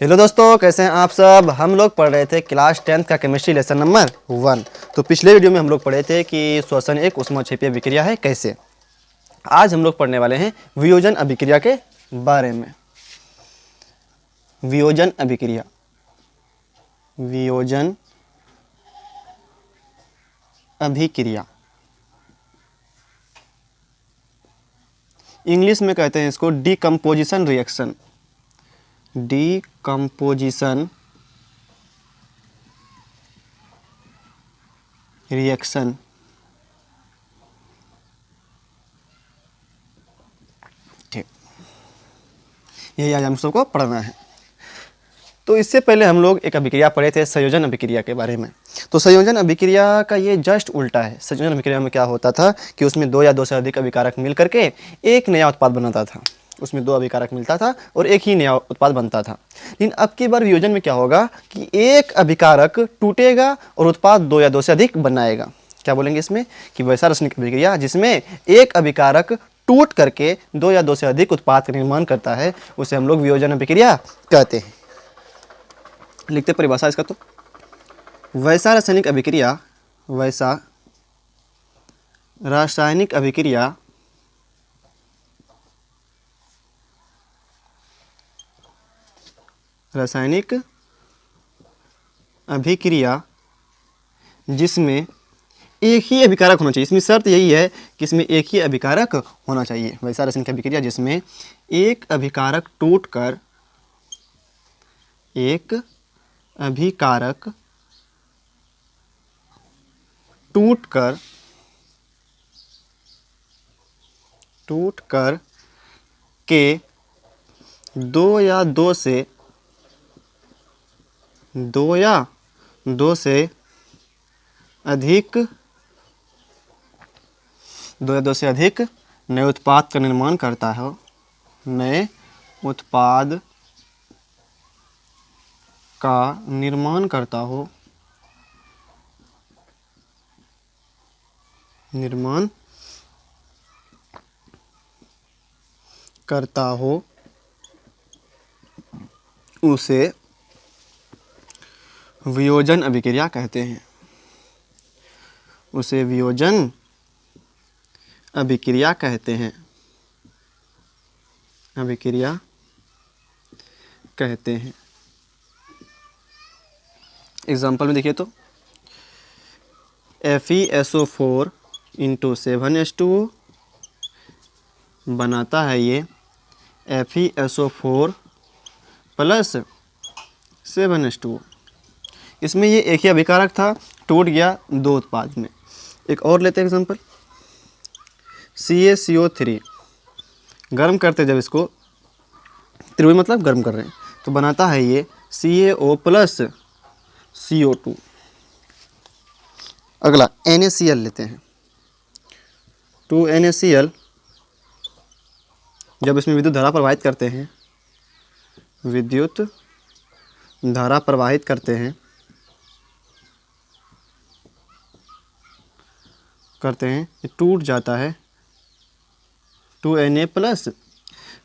Hello दोस्तों, कैसे हैं आप सब। हम लोग पढ़ रहे थे क्लास 10th का केमिस्ट्री लेसन नंबर 1। तो पिछले वीडियो में हम लोग पढ़े थे कि श्वसन एक ऊष्माक्षेपीय अभिक्रिया है कैसे। आज हम लोग पढ़ने वाले हैं वियोजन अभिक्रिया के बारे में। वियोजन अभिक्रिया, वियोजन अभिक्रिया, इंग्लिश में कहते हैं इसको डीकम्पोजिशन रिएक्शन। डीकम्पोजिशन रिएक्शन, ठीक, यही आज हम सबको पढ़ना है। तो इससे पहले हम लोग एक अभिक्रिया पढ़े थे संयोजन अभिक्रिया के बारे में। तो संयोजन अभिक्रिया का ये जस्ट उल्टा है। संयोजन अभिक्रिया में क्या होता था कि उसमें दो या दो से अधिक अभिकारक मिल करके एक नया उत्पाद बनाता था। उसमें दो अभिकारक मिलता था और एक ही नया उत्पाद बनता था। लेकिन अब की बार वियोजन में क्या होगा कि एक अभिकारक टूटेगा और उत्पाद दो या दो से अधिक बनाएगा। क्या बोलेंगे इसमें कि वैसा रासायनिक अभिक्रिया जिसमें एक अभिकारक टूट करके दो या दो से अधिक उत्पाद का निर्माण करता है, उसे हम लोग वियोजन अभिक्रिया कहते हैं। लिखते परिभाषा इसका, तो वैसा रासायनिक अभिक्रिया, वैसा रासायनिक अभिक्रिया रासायनिक अभिक्रिया जिसमें एक ही अभिकारक होना चाहिए। इसमें शर्त यही है कि इसमें एक ही अभिकारक होना चाहिए। वैसा रासायनिक अभिक्रिया जिसमें एक अभिकारक टूटकर एक अभिकारक टूटकर के दो या दो से अधिक नए उत्पाद का निर्माण करता है। नए उत्पाद का निर्माण करता हो उसे वियोजन अभिक्रिया कहते हैं। उसे वियोजन अभिक्रिया कहते हैं। अभिक्रिया कहते हैं। एग्जाम्पल में देखिए तो FeSO4 × 7H2O बनाता है ये FeSO4 + 7H2O। इसमें ये एक ही अभिकारक था, टूट गया दो उत्पाद में। एक और लेते हैं एग्जाम्पल, CaCO3 गर्म करते जब इसको, त्रिभुज मतलब गर्म कर रहे हैं, तो बनाता है ये CaO + CO2। अगला NaCl लेते हैं। 2NaCl जब इसमें विद्युत धारा प्रवाहित करते हैं, ये टूट जाता है 2Na +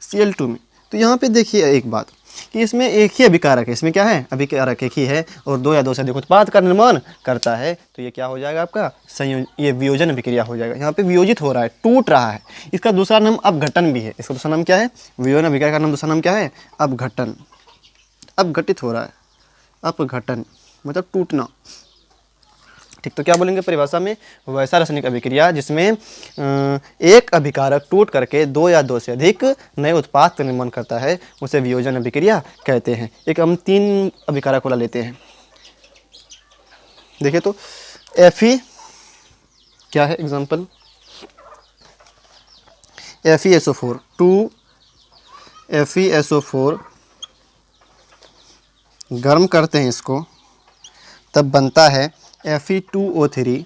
Cl2 में। तो यहाँ पे देखिए एक बात कि इसमें एक ही अभिकारक है। इसमें क्या है, अभिकारक एक ही है और दो या दो से अधिक उत्पाद का निर्माण करता है। तो ये क्या हो जाएगा आपका ये वियोजन अभिक्रिया हो जाएगा। यहाँ पे वियोजित हो रहा है, टूट रहा है। इसका दूसरा नाम अपघटन भी है। इसका दूसरा नाम क्या है, वियोजन अभिक्रिया का नाम दूसरा नाम क्या है, अपघटन। अपघटित हो रहा है, अपघटन मतलब टूटना। ठीक, तो क्या बोलेंगे परिभाषा में, वैसा रासायनिक अभिक्रिया जिसमें एक अभिकारक टूट करके दो या दो से अधिक नए उत्पाद का निर्माण करता है, उसे वियोजन अभिक्रिया कहते हैं। एक हम 3 अभिकारक वाला लेते हैं। देखिए तो Fe क्या है एग्जाम्पल, FeSO4 2FeSO4 गर्म करते हैं इसको, तब बनता है Fe2O3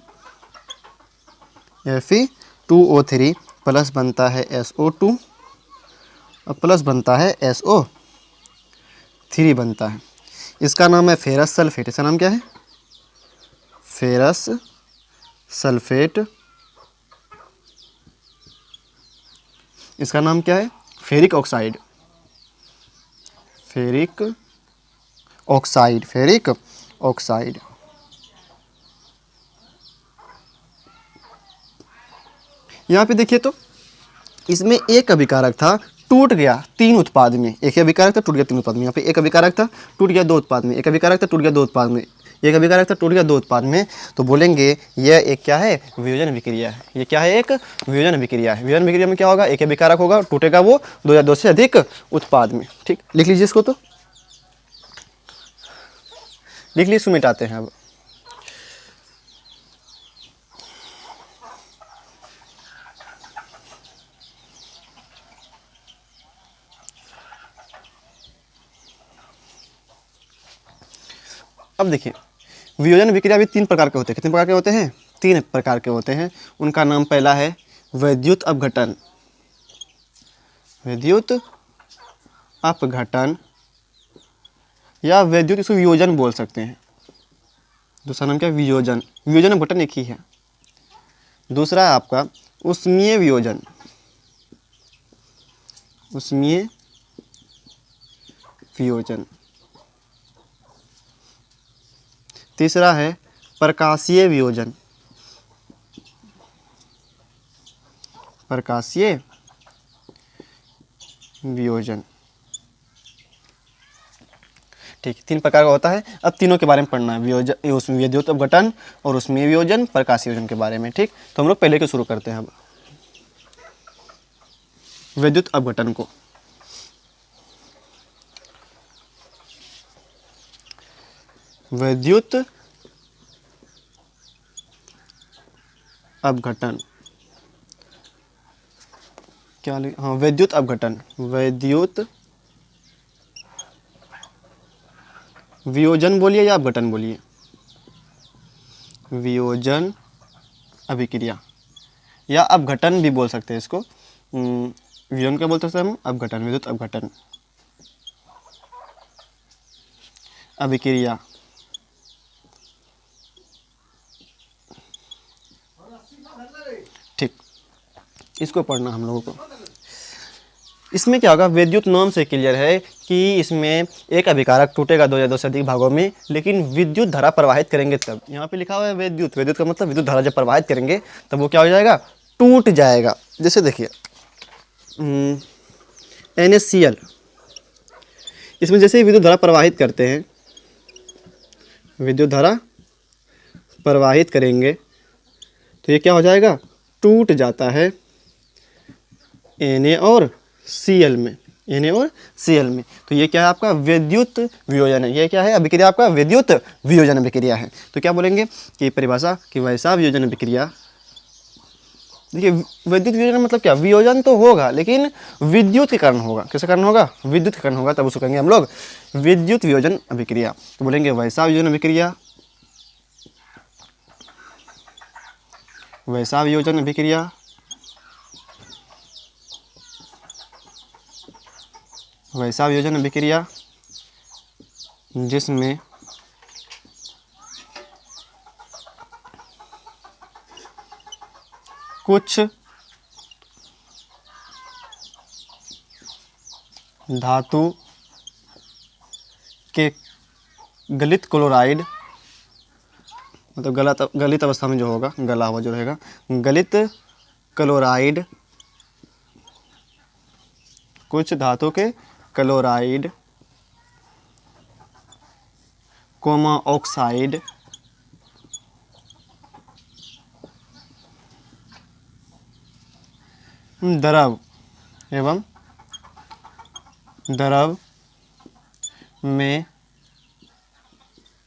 प्लस बनता है SO2 और प्लस बनता है SO3 बनता है। इसका नाम है फेरस सल्फेट। इसका नाम क्या है, फेरस सल्फेट। इसका नाम क्या है, ferric oxide. Ferric oxide, ferric oxide. यहाँ पे देखिए तो इसमें एक अभिकारक था, टूट गया 3 उत्पाद में। एक ही अभिकारक था, टूट गया 3 उत्पाद में। यहाँ पे एक अभिकारक था, टूट गया 2 उत्पाद में। एक अभिकारक था, टूट गया 2 उत्पाद में। एक अभिकारक था, टूट गया 2 उत्पाद में। तो बोलेंगे यह एक क्या है, वियोजन अभिक्रिया है। ये क्या है, एक वियोजन अभिक्रिया है। वियोजन अभिक्रिया में क्या होगा, एक अभिकारक होगा, टूटेगा वो 2 या 2 से अधिक उत्पाद में। ठीक, लिख लीजिए इसको, तो लिख लीजिए, इसको मिटाते हैं अब। अब देखिए, वियोजन अभिक्रिया भी 3 प्रकार के होते हैं। कितने प्रकार के होते हैं, 3 प्रकार के होते हैं। उनका नाम पहला है वैद्युत अपघटन, वैद्युत अपघटन, या वैद्युत, इसको वियोजन बोल सकते हैं। दूसरा नाम क्या है, वियोजन। वियोजन अपघटन एक ही है। दूसरा है आपका उष्मीय वियोजन, उष्मीय वियोजन। तीसरा है प्रकाशीय वियोजन, प्रकाशीय वियोजन। ठीक, 3 प्रकार का होता है। अब तीनों के बारे में पढ़ना है, वियोजन, उसमें विद्युत अपघटन और उसमें वियोजन, प्रकाशीय वियोजन के बारे में। ठीक, तो हम लोग पहले के शुरू करते हैं। अब विद्युत अपघटन को, विद्युत अपघटन, क्या हाँ, विद्युत अपघटन, विद्युत वियोजन बोलिए या अपघटन बोलिए, वियोजन अभिक्रिया, या अपघटन भी बोल सकते हैं इसको। वियोजन क्या बोलते हैं हम, अपघटन, विद्युत अपघटन अभिक्रिया। ठीक, इसको पढ़ना हम लोगों को। इसमें क्या होगा, विद्युत नाम से क्लियर है कि इसमें एक अभिकारक टूटेगा 2 या 2 से अधिक भागों में, लेकिन विद्युत धारा प्रवाहित करेंगे तब। यहाँ पे लिखा हुआ है विद्युत, विद्युत का मतलब विद्युत धारा जब प्रवाहित करेंगे तब वो क्या हो जाएगा, टूट जाएगा। जैसे देखिए NaCl, इसमें जैसे ही विद्युत धारा प्रवाहित करते हैं, विद्युत धारा प्रवाहित करेंगे तो ये क्या हो जाएगा, टूट जाता है Na और Cl में, Na और Cl में। तो ये क्या है, आपका विद्युत वियोजन है। ये क्या है, अभिक्रिया आपका विद्युत वियोजन अभिक्रिया है। तो क्या बोलेंगे कि परिभाषा कि वैसा वियोजन अभिक्रिया। देखिए, विद्युत वियोजन मतलब क्या, वियोजन तो होगा लेकिन विद्युत के कारण होगा। किसके कारण होगा, विद्युत के कारण होगा, तब उसको कहेंगे हम लोग विद्युत वियोजन अभिक्रिया। तो बोलेंगे वैसा वियोजन अभिक्रिया, वैसा वियोजन अभिक्रिया, वैसा वियोजन अभिक्रिया जिसमें कुछ धातु के गलित क्लोराइड, मतलब गलित अवस्था में जो होगा, गला हुआ जो रहेगा, गलित क्लोराइड, कुछ धातु के क्लोराइड, कोमा ऑक्साइड, द्रव एवं द्रव में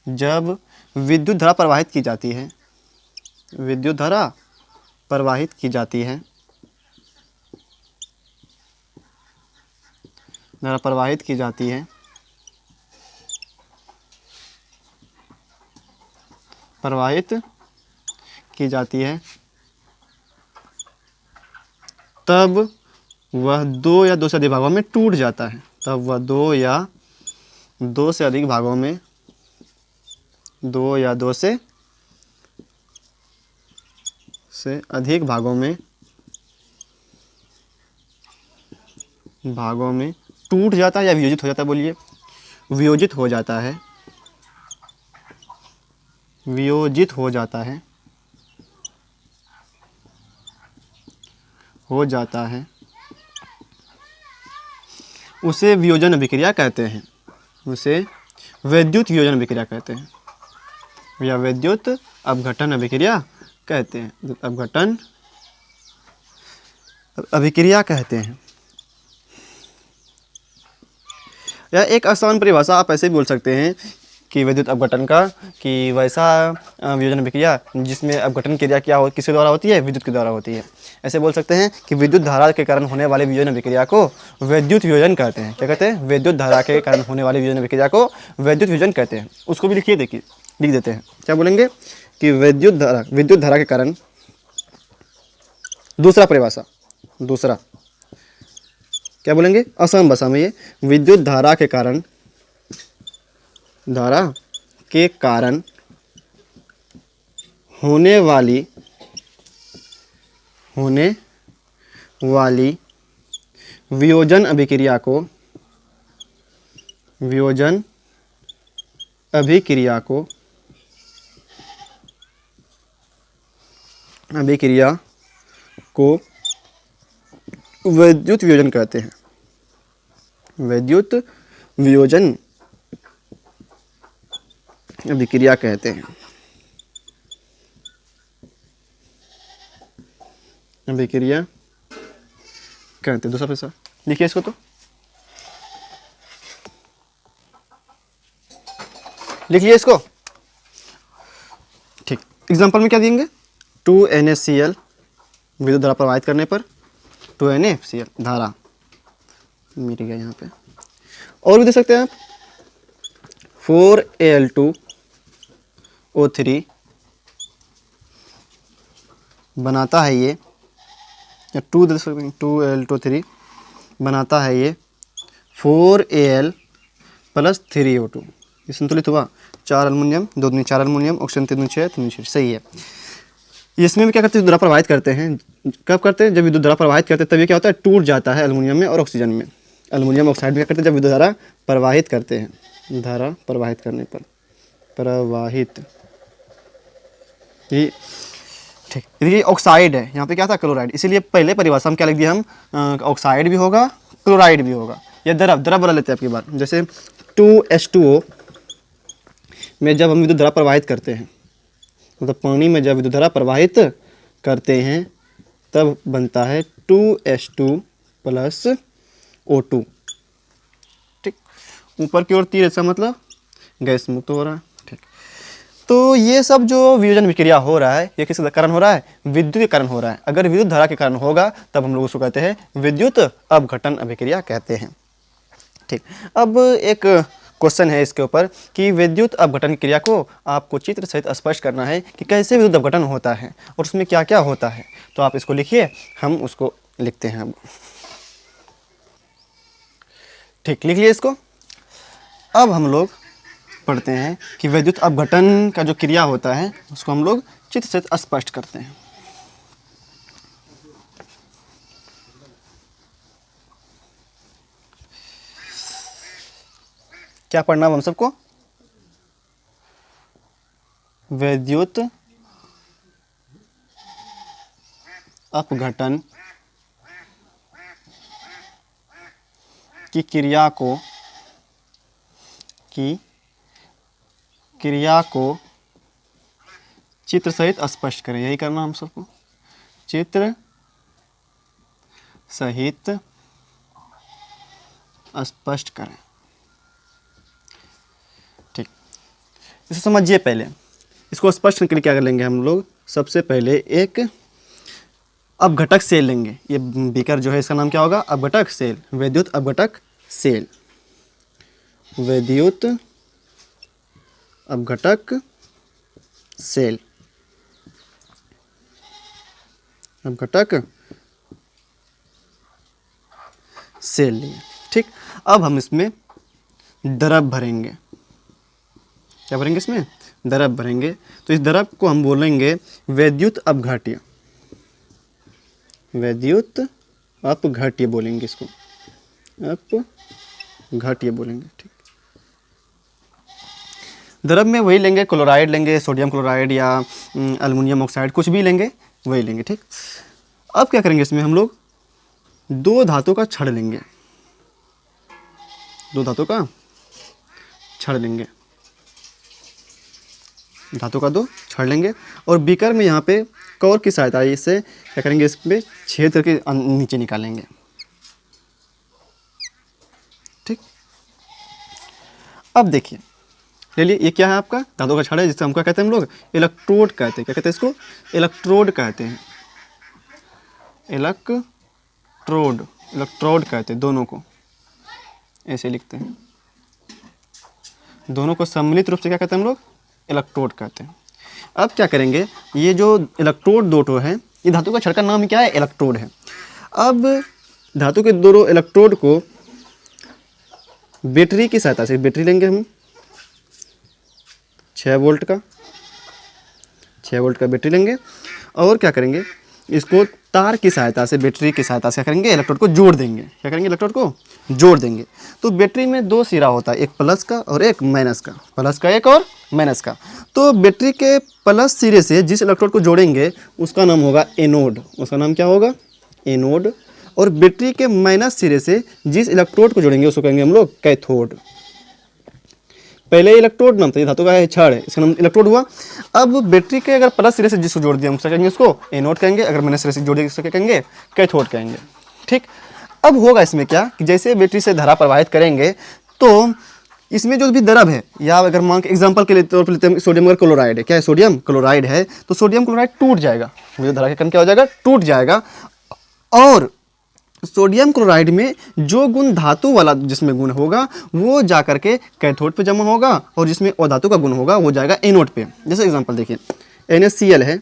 जब विद्युत धारा प्रवाहित की जाती है, विद्युत धारा प्रवाहित की जाती है, धारा प्रवाहित की जाती है, प्रवाहित की जाती है, तब वह 2 या 2 से अधिक भागों में टूट जाता है। तब वह 2 या 2 से अधिक भागों में, 2 या 2 से अधिक भागों में टूट जाता है या वियोजित हो जाता है, बोलिए वियोजित हो जाता है, वियोजित हो जाता है, उसे वियोजन अभिक्रिया कहते हैं। उसे वैद्युत वियोजन अभिक्रिया कहते हैं या वैद्युत अपघटन अभिक्रिया कहते हैं। अपघटन अभिक्रिया कहते हैं। या एक आसान परिभाषा आप ऐसे भी बोल सकते हैं कि वैद्युत अपघटन का कि वैसा वियोजन अभिक्रिया जिसमें अपघटन क्रिया क्या हो किसके द्वारा होती है, विद्युत के द्वारा होती है। ऐसे बोल सकते हैं कि विद्युत धारा के कारण होने वाले वियोजन अभिक्रिया को वैद्युत वियोजन कहते हैं। क्या कहते हैं? विद्युत धारा के कारण होने वाले वियोजन अभिक्रिया को वैद्युत वियोजन कहते हैं। उसको भी लिखिए, देखिए लिख देते हैं। क्या बोलेंगे कि विद्युत धारा के कारण, दूसरा परिभाषा, दूसरा क्या बोलेंगे असम भाषा में, ये विद्युत धारा के कारण होने वाली वियोजन अभिक्रिया को वैद्युत वियोजन कहते हैं। वैद्युत वियोजन अभिक्रिया कहते हैं। अभिक्रिया कहते हैं। दूसरा पैसा लिखिए इसको, तो लिख लिया इसको। ठीक, एग्जांपल में क्या देंगे? 2NaCl विद्युत धारा प्रवाहित करने पर 2NaCl धारा मिट गया यहाँ पे। और भी दे सकते हैं आप 4Al2O3 बनाता है ये, या 2 दे सकते हैं, 2Al2O3 बनाता है ये 4Al प्लस 3O2। ये संतुलित हुआ, 4 अल्युमिनियम 2 दूनी 4 अल्युमिनियम, ऑक्सीजन 3 दूनी 6 3 दूनी 6, सही है। इसमें भी क्या करते हैं? विद्युत धारा प्रवाहित करते हैं। कब करते हैं? जब विद्युत धारा प्रवाहित करते हैं तभी क्या होता है? टूट जाता है अल्युमिनियम में और ऑक्सीजन में। अल्युमिनियम ऑक्साइड में क्या करते हैं? जब विद्युत धारा प्रवाहित करते हैं, धारा प्रवाहित करने पर प्रवाहित, ये ठीक। देखिए ऑक्साइड है, यहाँ पे क्या था? क्लोराइड। इसीलिए पहले परिभाषा में क्या लिख दिया हम? ऑक्साइड भी होगा, क्लोराइड भी होगा। या द्रव बना लेते हैं आपकी बात। जैसे 2H2O में जब हम विद्युत धारा प्रवाहित करते हैं, मतलब पानी में जब विद्युत धारा प्रवाहित करते हैं तब बनता है 2H2 प्लस O2। ठीक, ऊपर की ओर तीर, ऐसा मतलब गैस मुक्त हो रहा है। ठीक, तो ये सब जो वियोजन विक्रिया हो रहा है ये किसके कारण हो रहा है? विद्युत के कारण हो रहा है। अगर विद्युत धारा के कारण होगा तब हम लोग उसको कहते हैं विद्युत अपघटन अभिक्रिया कहते हैं। ठीक, अब एक क्वेश्चन है इसके ऊपर कि विद्युत अपघटन क्रिया को आपको चित्र सहित स्पष्ट करना है कि कैसे विद्युत अपघटन होता है और उसमें क्या क्या होता है। तो आप इसको लिखिए, हम उसको लिखते हैं अब। ठीक, लिख लिए इसको। अब हम लोग पढ़ते हैं कि विद्युत अपघटन का जो क्रिया होता है उसको हम लोग चित्र सहित स्पष्ट करते हैं। क्या पढ़ना है हम सबको? विद्युत अपघटन की क्रिया को चित्र सहित स्पष्ट करें। यही करना हम सबको, चित्र सहित स्पष्ट करें। ठीक, इसे समझिए। पहले इसको स्पष्ट करने के लिए क्या कर लेंगे हम लोग? सबसे पहले एक अपघटक सेल लेंगे। ये बीकर जो है इसका नाम क्या होगा? अपघटक सेल, विद्युत अपघटक सेल, विद्युत अपघटक सेल, अपघटक सेल लिए। ठीक, अब हम इसमें द्रव भरेंगे। क्या भरेंगे? इसमें द्रव भरेंगे। तो इस द्रव को हम बोलेंगे वैद्युत अपघट्य, वैद्युत अपघट्य बोलेंगे इसको, अपघट्य बोलेंगे। ठीक, द्रव में वही लेंगे, क्लोराइड लेंगे, सोडियम क्लोराइड या एल्युमिनियम ऑक्साइड, कुछ भी लेंगे वही लेंगे, ठीक। अब क्या करेंगे, इसमें हम लोग दो धातु का छड़ लेंगे, दो धातु का छड़ लेंगे, धातु का दो छड़ लेंगे और बीकर में यहाँ पे कौर की सहायता से क्या करेंगे, इस पे छेद करके नीचे निकालेंगे, ठीक। अब देखिए, ले लिए, ये क्या है आपका धातु का छड़ है, जिससे हम क्या कहते हैं, हम लोग इलेक्ट्रोड कहते हैं। क्या कहते हैं इसको, इलेक्ट्रोड कहते हैं, इलेक्ट्रोड, इलेक्ट्रोड कहते हैं, दोनों को ऐसे लिखते हैं, दोनों को सम्मिलित रूप से क्या कहते हैं हम लोग, इलेक्ट्रोड कहते हैं। अब क्या करेंगे, ये जो इलेक्ट्रोड दो ठो है, ये धातु का छड़ का नाम क्या है, इलेक्ट्रोड है। अब धातु के दोनों इलेक्ट्रोड को बैटरी की सहायता से, बैटरी लेंगे हम 6 वोल्ट का, 6 वोल्ट का बैटरी लेंगे और क्या करेंगे, इसको तार की सहायता से, बैटरी की सहायता से क्या करेंगे, इलेक्ट्रोड को जोड़ देंगे। क्या करेंगे, इलेक्ट्रोड को जोड़ देंगे। तो बैटरी में दो सिरा होता है, एक प्लस का और एक माइनस का, प्लस का एक और माइनस का। तो बैटरी के प्लस सिरे से जिस इलेक्ट्रोड को जोड़ेंगे उसका नाम होगा एनोड, उसका नाम क्या होगा, एनोड। और बैटरी के माइनस सिरे से जिस इलेक्ट्रोड को जोड़ेंगे उसको कहेंगे हम लोग कैथोड। पहले इलेक्ट्रोड नाम था, ये धातु का है छड़ है, इसका नाम इलेक्ट्रोड हुआ। अब बैटरी के अगर प्लस सिरे से जिसको जोड़ दिया हम क्या कहेंगे, उसको एनोड कहेंगे, अगर माइनस सिरे से जोड़ दिया उसको क्या कहेंगे, कैथोड कहेंगे, ठीक। अब होगा इसमें क्या कि जैसे बैटरी से धारा प्रवाहित करेंगे तो इसमें जो भी द्रव है, या अगर मान के एग्जांपल के लिए तौर पर लेते हैं, सोडियम अगर क्लोराइड है, क्या है, सोडियम क्लोराइड है, तो सोडियम क्लोराइड टूट जाएगा, वो जो धारा के कारण क्या हो जाएगा, टूट जाएगा। और सोडियम क्लोराइड में जो गुण धातु वाला जिसमें गुण होगा वो जा करके कैथोड पे जमा होगा और जिसमें अधातु का गुण होगा वो जाएगा एनोड पे। जैसे एग्जांपल देखिए, NaCl है,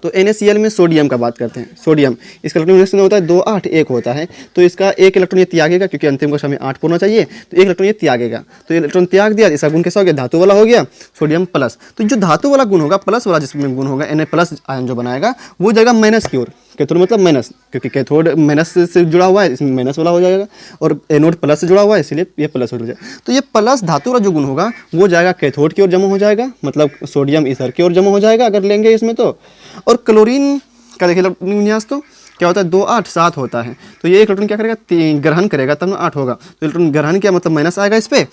तो NaCl में सोडियम का बात करते हैं, सोडियम, इसका इलेक्ट्रॉन होता है 2 8 1 होता है, तो इसका एक इलेक्ट्रॉन ये त्यागेगा, क्योंकि अंतिम कक्षा में 8 होना चाहिए, तो एक इलेक्ट्रॉन ये त्यागेगा, तो ये इलेक्ट्रॉन त्याग दिया, इसका गुण कैसा हो गया, धातु वाला हो गया, सोडियम प्लस। तो जो धातु वाला गुण होगा, प्लस वाला जिसमें गुण होगा, Na+ आयन जो बनाएगा वो जाएगा माइनस की ओर, कैथोड मतलब माइनस, क्योंकि कैथोड माइनस से जुड़ा हुआ है, इसमें माइनस वाला हो जाएगा, और एनोड प्लस से जुड़ा हुआ है, इसलिए ये प्लस हो जाएगा। तो ये प्लस धातु वाला जो गुण होगा वो जाएगा कैथोड की ओर जमा हो जाएगा, मतलब सोडियम इधर की ओर जमा हो जाएगा अगर लेंगे इसमें तो। और क्लोरीन का देखिए विन्यास तो क्या होता है, 2 8 7 होता है, तो ये इलेक्ट्रॉन क्या करेगा, ग्रहण करेगा, तब 8 होगा, तो इलेक्ट्रॉन ग्रहण किया मतलब माइनस आएगा इस पर,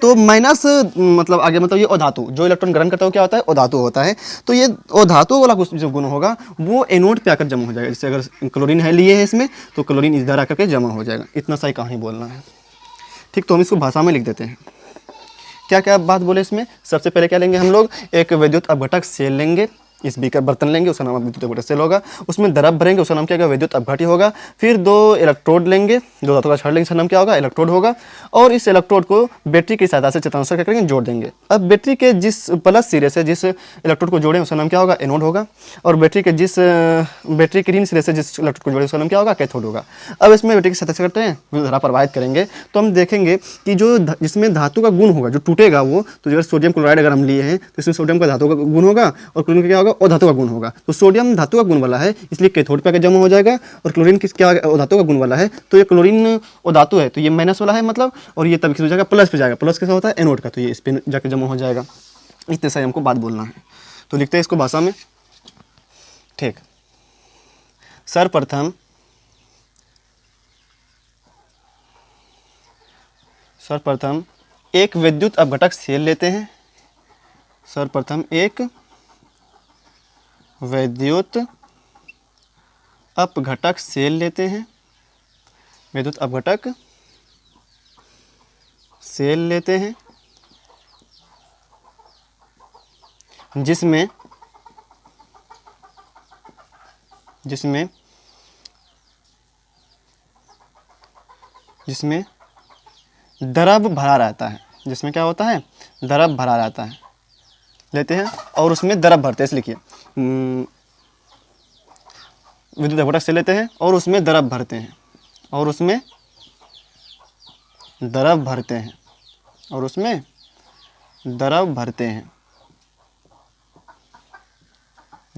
तो माइनस मतलब आगे मतलब ये अधातु, जो इलेक्ट्रॉन ग्रहण करता है क्या होता है, अधातु होता है। तो ये अधातु वाला जो गुण होगा वो एनोड पे आकर जमा हो जाएगा। जैसे अगर क्लोरीन है लिए है इसमें, तो क्लोरीन इधर आकर के जमा हो जाएगा। इतना सही कहानी बोलना है, ठीक। तो हम इसको भाषा में लिख देते हैं। क्या क्या बात बोले इसमें, सबसे पहले क्या लेंगे हम लोग, एक विद्युत अपघटक सेल लेंगे, इस बीकर बर्तन लेंगे, उसका नाम विद्युत अपघटक सेल होगा, उसमें द्रव भरेंगे, उसका नाम क्या होगा, विद्युत अपघटी होगा। फिर 2 इलेक्ट्रोड लेंगे, 2 धातु का छड़ लेंगे, इसका नाम क्या होगा, इलेक्ट्रोड होगा। और इस इलेक्ट्रोड को बैटरी की सहायता से चेतनांश क्या करेंगे, जोड़ देंगे। अब बैटरी के जिस प्लस सिरे से जिस इलेक्ट्रोड को जोड़ें उसका नाम क्या होगा, एनोड होगा। और बैटरी के बैटरी के ऋण सिरे से जिस इलेक्ट्रोड को जोड़ें उसका नाम क्या होगा, कैथोड होगा। अब इसमें बैटरी की सहायता से करते हैं, धारा प्रवाहित करेंगे, तो हम देखेंगे कि जो जिसमें धातु का गुण होगा, जो टूटेगा वो, तो अगर सोडियम क्लोराइड अगर हम लिए हैं तो इसमें सोडियम का धातु का गुण होगा और क्लोरीन का क्या होगा, अधातु का गुण होगा। तो सोडियम धातु का गुण वाला है, इसलिए कैथोड पे आकर जमा हो जाएगा। और क्लोरीन किस क्या अधातु का गुण वाला है, तो ये क्लोरीन अधातु है, तो ये माइनस वाला है मतलब, और ये तब किस हो जाएगा, प्लस पे जाएगा। प्लस कैसा होता है, एनोड का, तो ये इस पे जाकर जमा हो जाएगा। इतने सही हमको बात बोलना है। तो लिखते हैं इसको भाषा में, ठीक। सर्वप्रथम एक विद्युत अपघटक सेल लेते हैं, सर्वप्रथम एक विद्युत अपघटक सेल लेते हैं, विद्युत अपघटक सेल लेते हैं, जिसमें द्रव भरा रहता है, जिसमें क्या होता है, द्रव भरा रहता है, लेते हैं और उसमें द्रव भरते हैं। इस लिखिए, विद्युत अपघटक से लेते हैं और उसमें द्रव भरते हैं, और उसमें द्रव भरते हैं, और उसमें द्रव भरते हैं,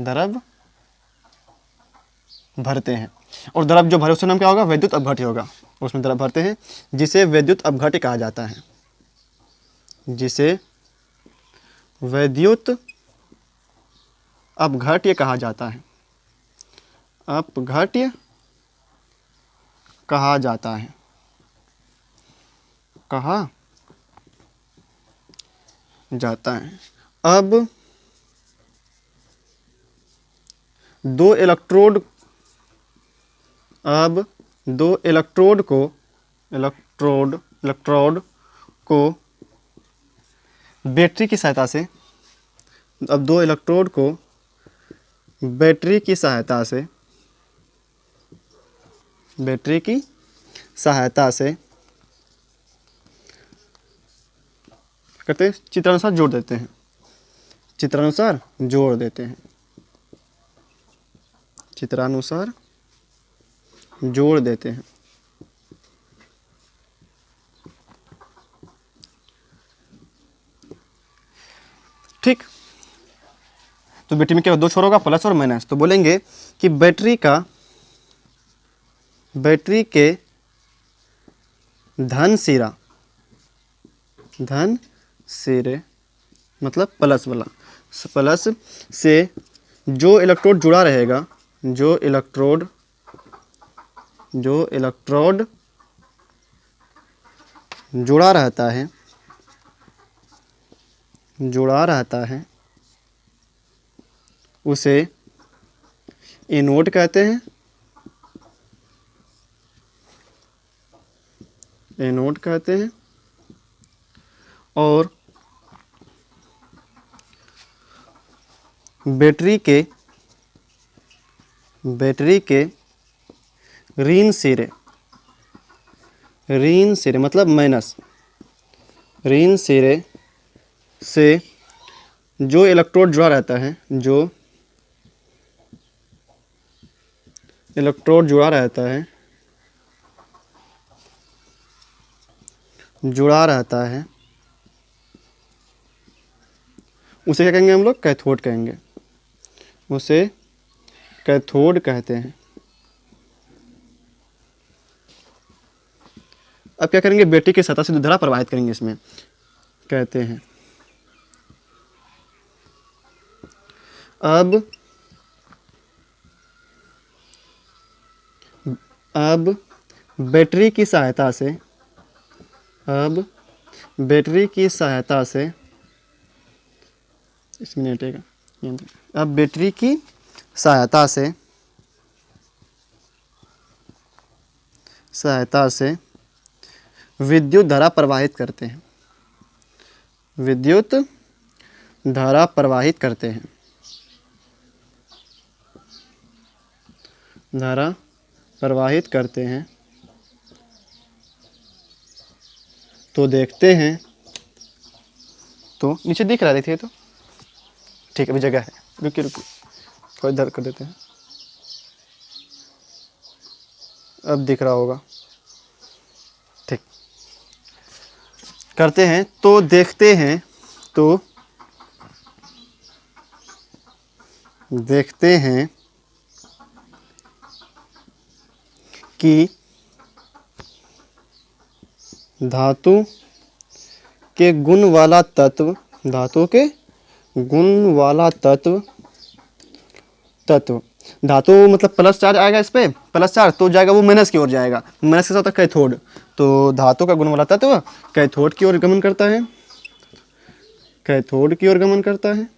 द्रव भरते हैं। और द्रव जो भरे उसका नाम क्या होगा, विद्युत अपघट्य होगा। उसमें द्रव भरते हैं जिसे विद्युत अपघट्य कहा जाता है, जिसे वैद्युत अपघट्य कहा जाता है। अपघट्य कहा जाता है। कहा जाता है। अब दो इलेक्ट्रोड को बैटरी की सहायता से अब दो इलेक्ट्रोड को बैटरी की सहायता से करते हैं, चित्रानुसार जोड़ देते हैं। चित्रानुसार जोड़ देते हैं। ठीक, तो बैटरी में क्या दो छोर होगा, प्लस और माइनस। तो बोलेंगे कि बैटरी के धन सिरे मतलब प्लस वाला, प्लस से जो इलेक्ट्रोड जुड़ा रहेगा, जो इलेक्ट्रोड जुड़ा रहता है उसे एनोड कहते हैं। और बैटरी के ऋण सिरे मतलब माइनस, ऋण सिरे से जो इलेक्ट्रोड जुड़ा रहता है, जुड़ा रहता है उसे क्या कहेंगे हम लोग, कैथोड कहेंगे। उसे कैथोड कहते हैं। अब क्या करेंगे, बैटरी की सतह से विद्युत धारा प्रवाहित करेंगे, इसमें कहते हैं। अब बैटरी की सहायता से इसमें हटेगा। अब बैटरी की सहायता से विद्युत धारा प्रवाहित करते हैं। तो देखते हैं, तो नीचे दिख रहा है, देखिए तो ठीक है, अभी जगह है, रुकिए थोड़ा इधर कर देते हैं, अब दिख रहा होगा। ठीक, करते हैं, तो देखते हैं कि धातु के गुण वाला तत्व धातु मतलब प्लस चार्ज आएगा, इस पे प्लस चार्ज तो जाएगा, वो माइनस की ओर जाएगा। माइनस के साथ कैथोड, तो धातु का गुण वाला तत्व कैथोड की ओर गमन करता है। कैथोड की ओर गमन करता है।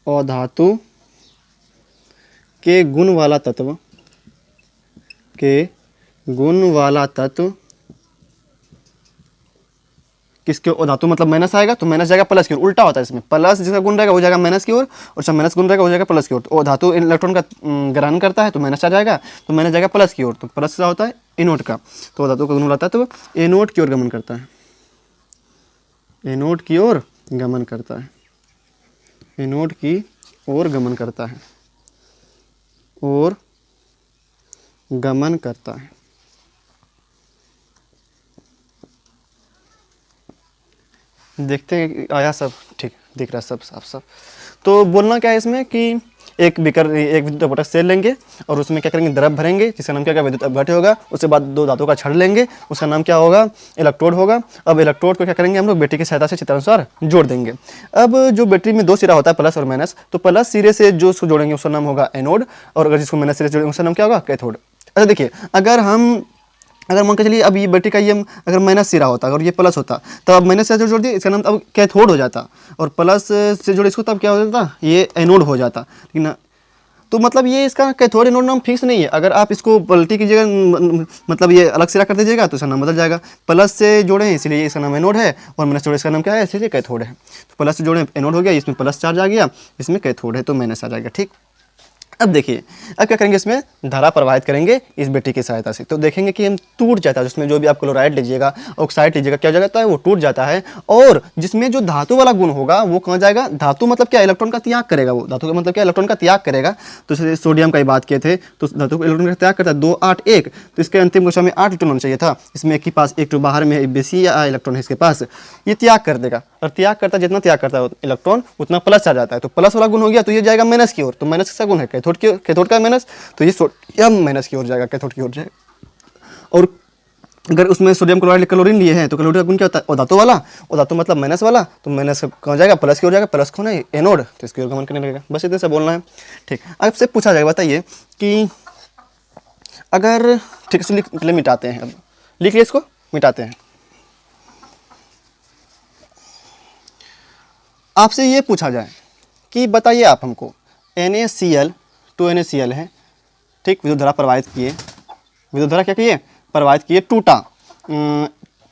और धातु के गुण वाला तत्व किसके ओर, धातु मतलब माइनस आएगा तो माइनस जाएगा प्लस की ओर, उल्टा होता है इसमें। प्लस जिसका गुण रहेगा वो जाएगा माइनस की ओर, और जब माइनस गुण रहेगा वो जाएगा प्लस की ओर। तो धातु इलेक्ट्रॉन का ग्रहण करता है तो माइनस चार्ज आएगा, तो माइनस जाएगा प्लस की ओर, तो प्लस क्या होता है, एनोड का। तो धातु का गुण वाला तत्व एनोड की ओर गमन करता है। एनोड की ओर गमन करता है। देखते हैं आया सब ठीक दिख रहा है सब साफ साफ। तो बोलना क्या है इसमें कि एक विद्युत अपघटक सेल लेंगे और उसमें क्या करेंगे, द्रव भरेंगे जिसका नाम क्या विद्युत अपघट्य होगा। उसके बाद दो धातु का छड़ लेंगे, उसका नाम क्या होगा, इलेक्ट्रोड होगा। अब इलेक्ट्रोड को क्या करेंगे हम लोग बैटरी की सहायता से चित्रानुसार जोड़ देंगे। अब जो बैटरी में दो सिरा होता है प्लस और माइनस, तो प्लस सिरे से जो उसको जोड़ेंगे उसका नाम होगा एनोड, और अगर जिसको माइनस सिरे से जोड़ेंगे उसका नाम क्या होगा, कैथोड। अच्छा देखिए, अगर मान के चलिए अब ये बैटरी का ये अगर माइनस सिरा होता और ये प्लस होता, तब अब माइनस से जोड़ दिया इसका नाम अब कैथोड हो जाता, और प्लस से जोड़े इसको तब क्या हो जाता, ये एनोड हो जाता। लेकिन तो मतलब ये इसका कैथोड एनोड नाम फिक्स नहीं है। अगर आप इसको पलटी कीजिएगा, मतलब ये अलग सिरा कर दीजिएगा तो इसका नाम बदल जाएगा। प्लस से जोड़े हैं इसलिए इसका नाम एनोड है, और माइनस जोड़े इसका नाम क्या है, इसलिए कैथोड है। तो प्लस से जोड़े एनोड हो गया, इसमें प्लस चार्ज आ गया, इसमें कैथोड है तो माइनस आ जाएगा। ठीक, अब देखिए अब क्या करेंगे, इसमें धारा प्रवाहित करेंगे इस बैटरी की सहायता से। तो देखेंगे कि हम टूट जाता है, जिसमें जो भी आप क्लोराइड लीजिएगा, ऑक्साइड लीजिएगा, क्या हो जाता है, वो टूट जाता है। और जिसमें जो धातु वाला गुण होगा वो कहाँ जाएगा, धातु मतलब क्या, इलेक्ट्रॉन का त्याग करेगा। वो धातु का मतलब क्या, इलेक्ट्रॉन का त्याग करेगा। तो जैसे सोडियम की बात किए थे, तो धातु को इलेक्ट्रॉन का त्याग करता है 2 8 1, तो इसके अंतिम कक्षा में 8 इलेक्ट्रॉन होना चाहिए था। इसमें एक के पास एक तो बाहर में बेसी इलेक्ट्रॉन है इसके पास, ये त्याग कर देगा। और त्याग करता, जितना त्याग करता है इलेक्ट्रॉन उतना प्लस आ जाता है। तो प्लस वाला गुण हो गया तो ये जाएगा माइनस की ओर। तो माइनस किसका गुण है, कैथोड का माइनस, तो ये सोडियम माइनस की ओर जाएगा, कैथोड की ओर जाएगा। और अगर उसमें सोडियम क्लोराइड क्लोरीन लिए हैं तो क्लोरीन का गुण क्या होता है, धातु वाला, और धातु मतलब माइनस वाला, तो माइनस कहाँ जाएगा, प्लस की ओर जाएगा। प्लस कौन है, एनोड, तो इसकी ओर गमन करने लगेगा। बस इतने से बोलना है। ठीक, आपसे पूछा जाएगा, बताइए कि अगर, ठीक है लिख ले, मिटाते हैं, अब लिख लिया, इसको मिटाते हैं। आपसे ये पूछा जाए कि बताइए आप हमको, NaCl 2NaCl है, ठीक, विद्युत धारा प्रवाहित किए, विद्युत धारा क्या किए, प्रवाहित किए, टूटा,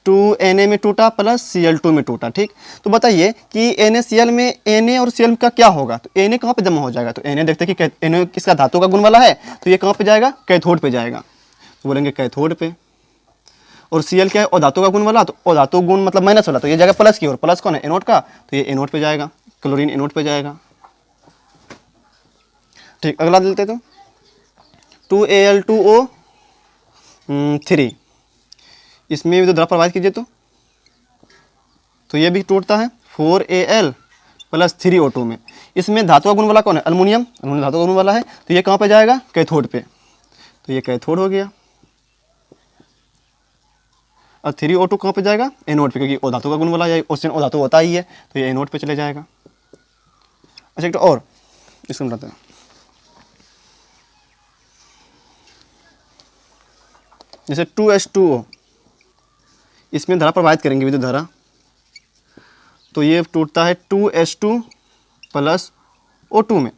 2Na में टूटा प्लस Cl2 में टूटा। ठीक, तो बताइए कि NaCl में Na और Cl का क्या होगा। तो Na कहाँ पे जमा हो जाएगा, तो Na देखते हैं कि Na किसका, धातु का गुण वाला है, तो ये कहाँ पे जाएगा, कैथोड पे जाएगा। तो बोलेंगे कैथोड पे। और Cl क्या है, और धातु का गुण वाला, तो और धातु गुण मतलब माइनस वाला, तो ये जाएगा प्लस की ओर। प्लस कौन है, एनोड का, तो ये एनोड पे जाएगा, क्लोरीन एनोड पे जाएगा। ठीक, अगला लेते तो 2Al2O3, इसमें भी तो धारा प्रवाहित कीजिए तो ये भी टूटता है 4Al प्लस 3O2 में। इसमें धातु का गुण वाला कौन है, अल्मोनियम, अल्मोनियम धातु का गुण वाला है, तो ये कहाँ पे जाएगा, कैथोड पे, तो ये कैथोड हो गया। और 3O2 कहाँ पे जाएगा, एनोड पे, क्योंकि ओ धातु का गुण वाला है, ऑक्सीजन ओ धातु होता ही है, तो ये एनोड पे चले जाएगा। अच्छा एक तो और इसको बताते हैं, जैसे 2H2O, इसमें धारा प्रवाहित करेंगे विद्युत धारा, तो ये टूटता है 2H2 प्लस O2 में।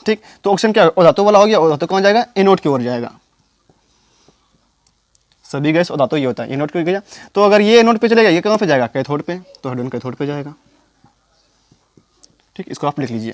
ठीक, तो ऑक्सीजन क्या ओ धातु वाला हो गया, ओ धातु कहाँ जाएगा, एनोड की ओर जाएगा। सभी गैस और धातु ये होता है, एनोड की ओर गया। तो अगर ये एनोड पे चलेगा, ये कहाँ पे जाएगा, कैथोड पे, तो हाइड्रोजन कैथोड पे जाएगा। ठीक, इसको आप लिख लीजिए।